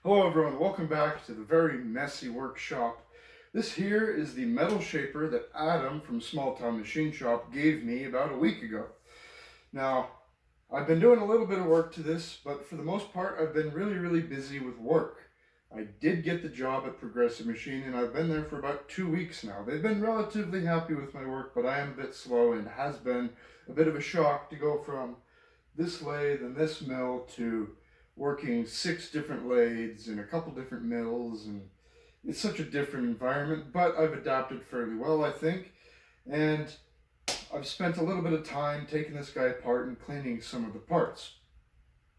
Hello everyone, welcome back to the very messy workshop. This here is the metal shaper that Adam from Small Town Machine Shop gave me about a week ago. Now, I've been doing a little bit of work to this, but for the most part I've been really busy with work. I did get the job at Progressive Machine and I've been there for about 2 weeks now. They've been relatively happy with my work, but I am a bit slow and it has been a bit of a shock to go from this lathe and this mill to working 6 different lathes and a couple different mills, and it's such a different environment, but I've adapted fairly well, I think. And I've spent a little bit of time taking this guy apart and cleaning some of the parts.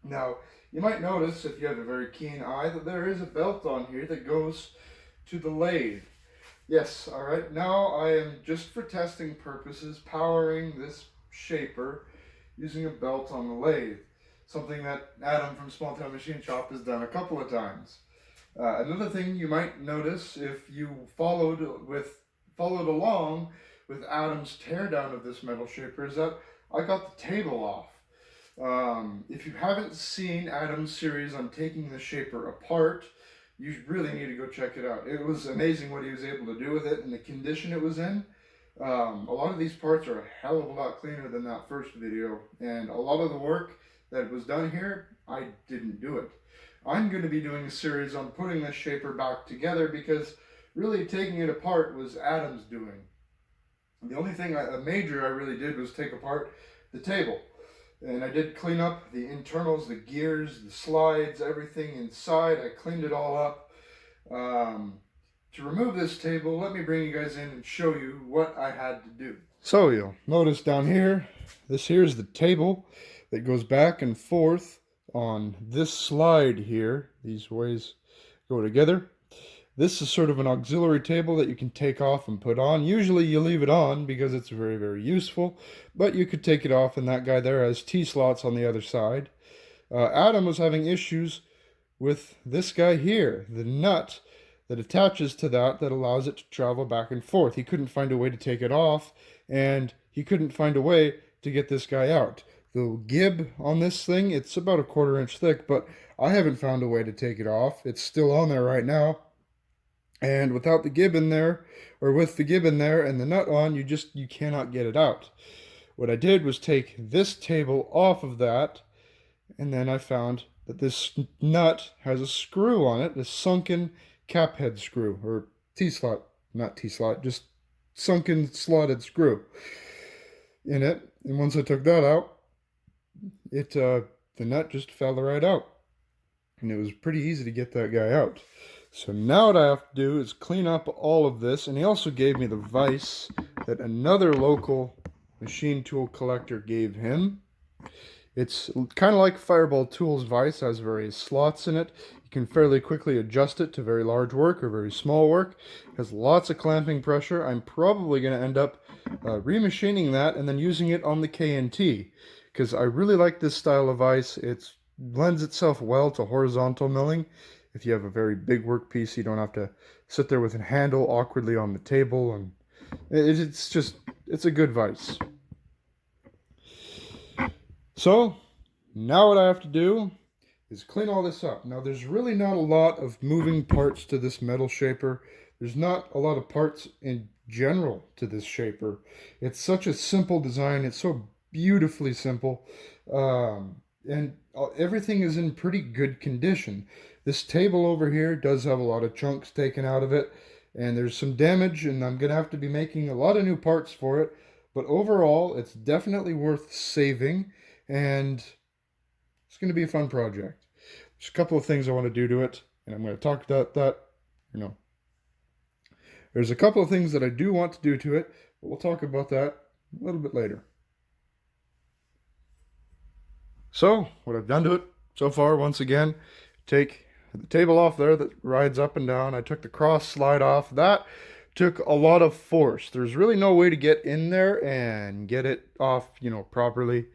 Now, you might notice, if you have a very keen eye, that there is a belt on here that goes to the lathe. Yes, alright, now I am, just for testing purposes, powering this shaper using a belt on the lathe. Something that Adam from Small Town Machine Shop has done a couple of times. Another thing you might notice if you followed along with Adam's teardown of this metal shaper is that I got the table off. If you haven't seen Adam's series on taking the shaper apart, you really need to go check it out. It was amazing what he was able to do with it and the condition it was in. A lot of these parts are a hell of a lot cleaner than that first video, and a lot of the work that was done here, I didn't do it. I'm going to be doing a series on putting this shaper back together because really taking it apart was Adam's doing. The only thing major I really did was take apart the table. And I did clean up the internals, the gears, the slides, everything inside. I cleaned it all up. To remove this table, let me bring you guys in and show you what I had to do. So you'll notice down here, this here is the table that goes back and forth on this slide here. These ways go together. This is sort of an auxiliary table that you can take off and put on. Usually you leave it on because it's very useful, but you could take it off, and that guy there has T-slots on the other side. Adam was having issues with this guy here, the nut that attaches to that allows it to travel back and forth. He couldn't find a way to take it off, and he couldn't find a way to get this guy out. The gib on this thing, it's about a 1/4 inch thick, but I haven't found a way to take it off. It's still on there right now. And without the gib in there, or with the gib in there and the nut on, you cannot get it out. What I did was take this table off of that, and then I found that this nut has a screw on it, a sunken cap head screw, or T-slot, not T-slot, just sunken slotted screw in it. And once I took that out, the nut just fell right out. And it was pretty easy to get that guy out. So now what I have to do is clean up all of this. And he also gave me the vise that another local machine tool collector gave him. It's kind of like Fireball Tools vise, has various slots in it. You can fairly quickly adjust it to very large work or very small work. It has lots of clamping pressure. I'm probably going to end up remachining that and then using it on the KNT, because I really like this style of vise. It lends itself well to horizontal milling. If you have a very big workpiece, you don't have to sit there with a handle awkwardly on the table, and it's a good vise. So now what I have to do is clean all this up. Now there's really not a lot of moving parts to this metal shaper. There's not a lot of parts in general to this shaper. It's such a simple design. It's so beautifully simple. And everything is in pretty good condition. This table over here does have a lot of chunks taken out of it, and there's some damage, and I'm going to have to be making a lot of new parts for it. But overall, it's definitely worth saving, and it's going to be a fun project. There's a couple of things I want to do to it, and I'm going to talk about that, There's a couple of things that I do want to do to it, but we'll talk about that a little bit later. So, what I've done to it so far, once again, take the table off there that rides up and down. I took the cross slide off. That took a lot of force. There's really no way to get in there and get it off, properly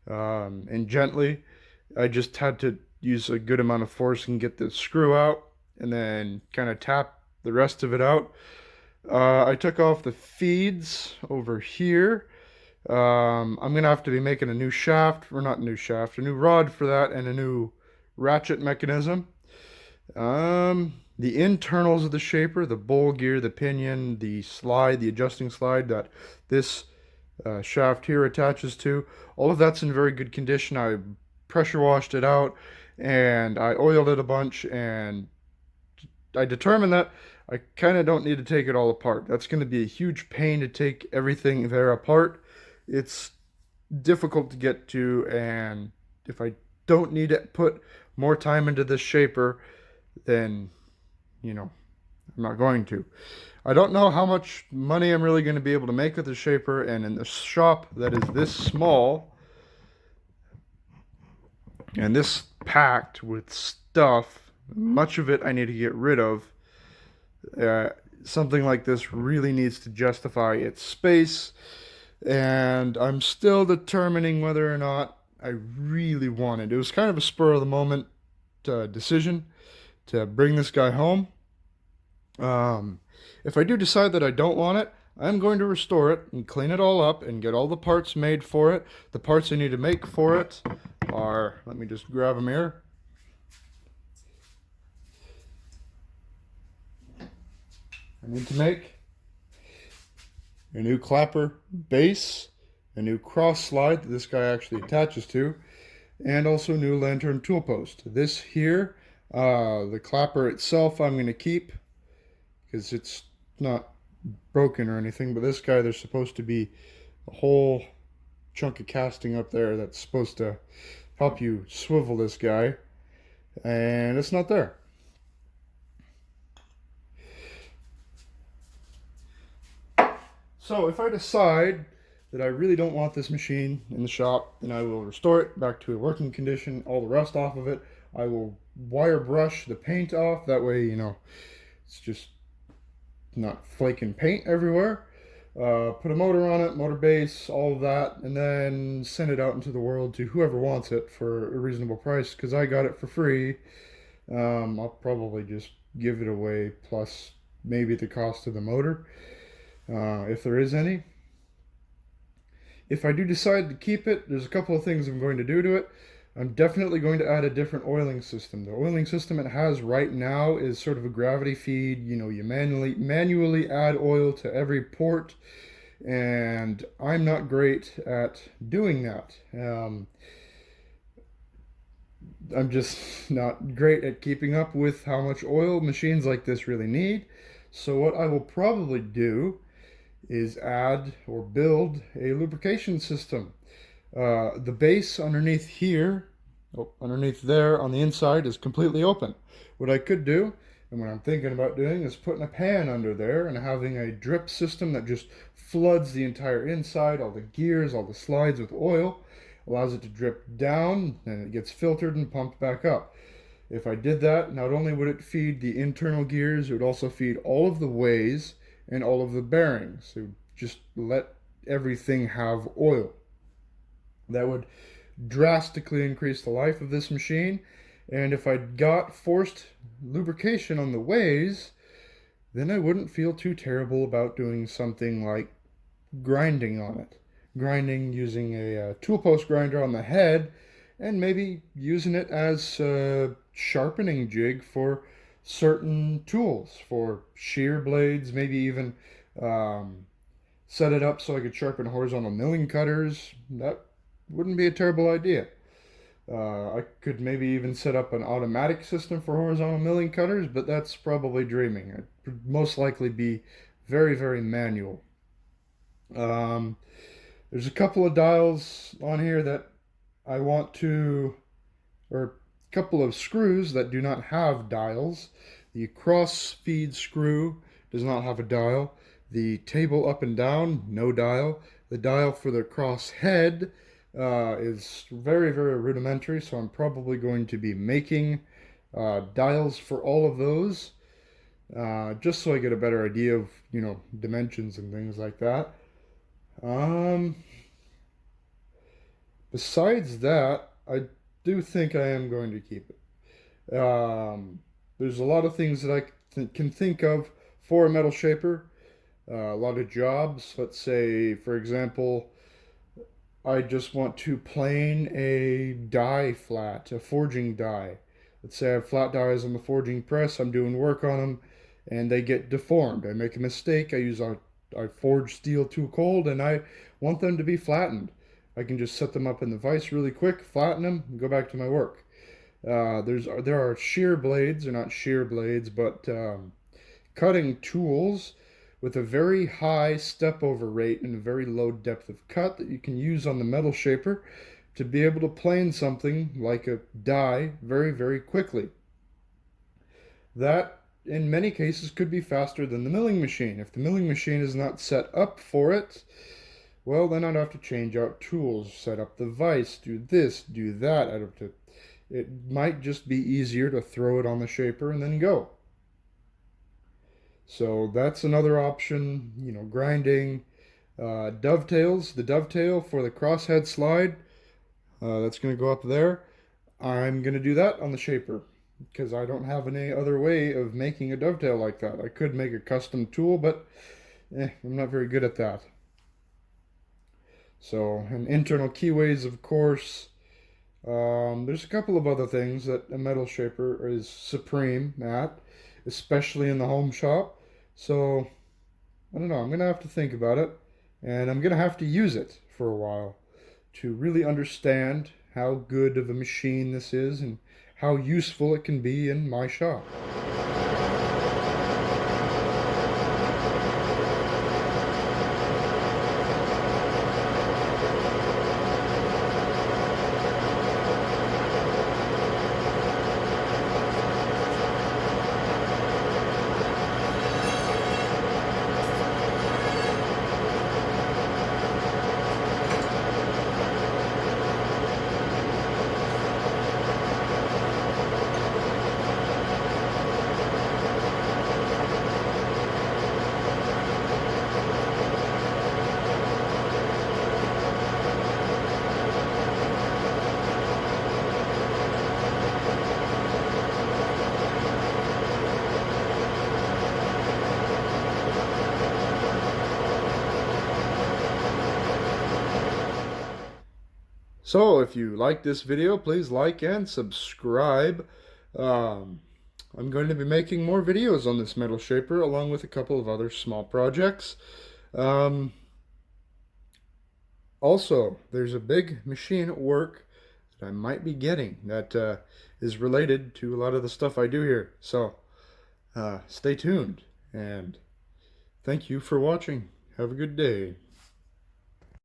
and gently. I just had to use a good amount of force and get the screw out and then kind of tap the rest of it out. I took off the feeds over here. I'm going to have to be making a new shaft, or not a new shaft, a new rod for that, and a new ratchet mechanism. The internals of the shaper, the bowl gear, the pinion, the slide, the adjusting slide that this shaft here attaches to, all of that's in very good condition. I pressure washed it out and I oiled it a bunch, and I determined that I kind of don't need to take it all apart. That's going to be a huge pain to take everything there apart. It's difficult to get to, and if I don't need to put more time into this shaper, then, I'm not going to. I don't know how much money I'm really going to be able to make with the shaper, and in the shop that is this small and this packed with stuff, much of it I need to get rid of. Something like this really needs to justify its space, and I'm still determining whether or not I really want it. It was kind of a spur of the moment decision to bring this guy home. If I do decide that I don't want it, I'm going to restore it and clean it all up and get all the parts made for it. The parts I need to make for it are, let me just grab them here. I need to make a new clapper base, a new cross slide that this guy actually attaches to, and also a new lantern tool post. This here, the clapper itself I'm going to keep because it's not broken or anything, but this guy, there's supposed to be a whole chunk of casting up there that's supposed to help you swivel this guy, and it's not there. So if I decide that I really don't want this machine in the shop, then I will restore it back to a working condition, all the rust off of it. I will wire brush the paint off, that way, it's just not flaking paint everywhere. Put a motor on it, motor base, all of that, and then send it out into the world to whoever wants it for a reasonable price, because I got it for free. I'll probably just give it away, plus maybe the cost of the motor, if there is any. If I do decide to keep it, there's a couple of things I'm going to do to it. I'm definitely going to add a different oiling system. The oiling system it has right now is sort of a gravity feed. You manually add oil to every port, and I'm not great at doing that. I'm just not great at keeping up with how much oil machines like this really need. So what I will probably do is add or build a lubrication system. The base underneath here, underneath there on the inside, is completely open. What I could do, and what I'm thinking about doing, is putting a pan under there and having a drip system that just floods the entire inside, all the gears, all the slides with oil, allows it to drip down, and it gets filtered and pumped back up. If I did that, not only would it feed the internal gears, it would also feed all of the ways and all of the bearings. It would just let everything have oil. That would drastically increase the life of this machine, and if I got forced lubrication on the ways, then I wouldn't feel too terrible about doing something like grinding on it. Grinding using a tool post grinder on the head, and maybe using it as a sharpening jig for certain tools, for shear blades, maybe even set it up so I could sharpen horizontal milling cutters. That wouldn't be a terrible idea. I could maybe even set up an automatic system for horizontal milling cutters, but that's probably dreaming. It would most likely be very, very manual. There's a couple of dials on here that I want to, or a couple of screws that do not have dials. The cross feed screw does not have a dial. The table up and down, no dial. The dial for the cross head is very, very rudimentary, so I'm probably going to be making dials for all of those, just so I get a better idea of, dimensions and things like that. Besides that, I do think I am going to keep it. There's a lot of things that I can think of for a metal shaper. A lot of jobs. Let's say, for example, I just want to plane a die flat, a forging die. Let's say I have flat dies on the forging press, I'm doing work on them, and they get deformed. I make a mistake, I forge steel too cold, and I want them to be flattened. I can just set them up in the vise really quick, flatten them, and go back to my work. There are shear blades, or not shear blades, but cutting tools with a very high step over rate and a very low depth of cut that you can use on the metal shaper to be able to plane something like a die very, very quickly. That, in many cases, could be faster than the milling machine. If the milling machine is not set up for it, well, then I'd have to change out tools, set up the vise, do this, do that. It might just be easier to throw it on the shaper and then go. So that's another option, grinding dovetails. The dovetail for the crosshead slide, that's going to go up there. I'm going to do that on the shaper because I don't have any other way of making a dovetail like that. I could make a custom tool, but I'm not very good at that. So, and internal keyways, of course. There's a couple of other things that a metal shaper is supreme at, especially in the home shop. So, I don't know, I'm going to have to think about it, and I'm going to have to use it for a while to really understand how good of a machine this is and how useful it can be in my shop. So if you like this video, please like and subscribe. I'm going to be making more videos on this metal shaper along with a couple of other small projects. Also, there's a big machine at work that I might be getting that is related to a lot of the stuff I do here. So stay tuned and thank you for watching. Have a good day.